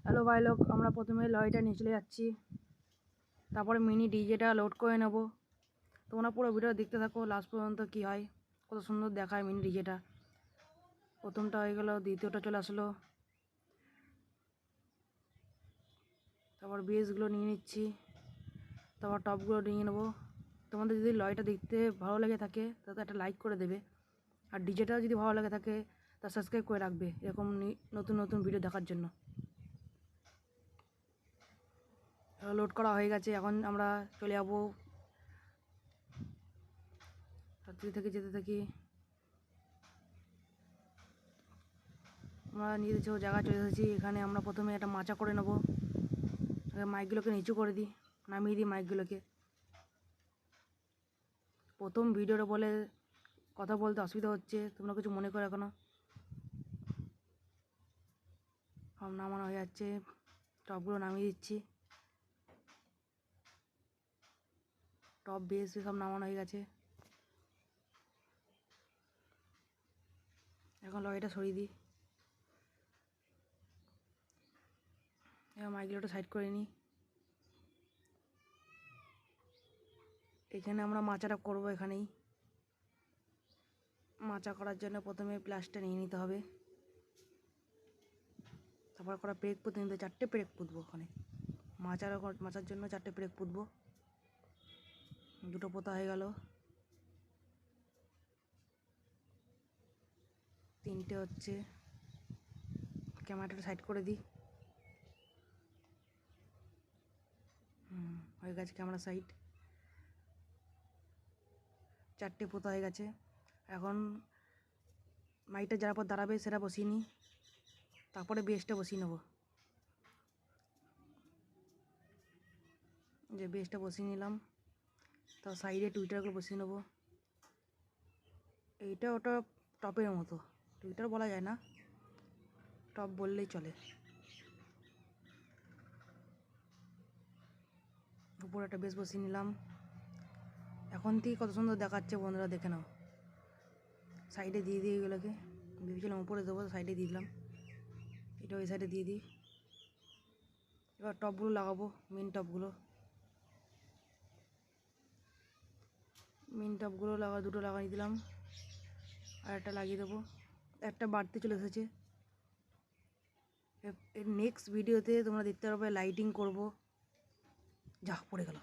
Hello ভাই লোক, আমরা প্রথমে লরিটা নিয়ে চলে যাচ্ছি, তারপরে মিনি ডিজেটা লোড করে নেব। তোমরা পুরো ভিডিও দেখতে থাকো লাস্ট পর্যন্ত কী হয়, কত সুন্দর দেখায় মিনি ডিজেটা। প্রথমটা হয়ে গেল, দ্বিতীয়টা চলে আসলো, তারপর বেসগুলো নিয়ে নিচ্ছি, তারপর টপগুলো নিয়ে নেবো। তোমাদের যদি লরিটা দেখতে ভালো লেগে থাকে তাতে একটা লাইক করে দেবে, আর ডিজেটাও যদি ভালো লেগে থাকে তা সাবস্ক্রাইব করে রাখবে এরকম নতুন নতুন ভিডিও দেখার জন্য। লোড করা হয়ে গেছে, এখন আমরা চলে যাবো। যেতে থাকি, আমরা নিজেদের জায়গায় চলে এসেছি। এখানে আমরা প্রথমে একটা মাচা করে নেবো। মাইকগুলোকে নিচু করে দিই, নামিয়ে দিই মাইকগুলোকে। প্রথম ভিডিওটা বলে কথা বলতে অসুবিধা হচ্ছে, তোমরা কিছু মনে করে রাখো না। সব নামানো হয়ে যাচ্ছে, টপগুলো নামিয়ে দিচ্ছি। টপ বেস সব নামানো হয়ে গেছে। এখন লরিটা সরিয়ে দিই, এবার মাইকগুলোটা সাইড করে নিই। এখানে আমরা মাচাটা করবো। এখানেই মাচা করার জন্য প্রথমে প্লাসটা নিয়ে নিতে হবে, তারপর করা পেরেক পুঁতে নিতে, 4টে পেরেক পুঁতবো। ওখানে মাচার জন্য 4টে পেরেক পুঁতবো। 2টো পোতা হয়ে গেল, 3টে হচ্ছে। ক্যামেরাটা সাইড করে দিই। হয়ে গেছে ক্যামেরা সাইড, 4টে পোতা হয়ে গেছে। এখন মাইকটা যার পর দাঁড়াবে সেটা বসিয়ে নিই, তারপরে বেসটা বসিয়ে নেব। যে বেসটা বসিয়ে নিলাম, তার সাইডে টুইটারগুলো বসিয়ে নেব। এইটা ওটা টপের মতো, টুইটার বলা যায় না, টপ বললেই চলে। উপরে একটা বেস বসিয়ে নিলাম। এখন থেকে কত সুন্দর দেখাচ্ছে বন্ধুরা, দেখে নাও। সাইডে দিয়ে দিই এগুলোকে, ভেবেছিলাম উপরে দেবো, সাইডে দিয়ে দিলাম। এটা ওই সাইডে দিয়ে দিই। এবার টপগুলো লাগাবো, মেন টপগুলো। 2টো লাগিয়ে দিলাম, আর একটা লাগিয়ে দেবো। একটা বাড়তে চলে এসেছে। এর নেক্সট ভিডিওতে তোমরা দেখতে পারবে লাইটিং করব। যা পড়ে গেল।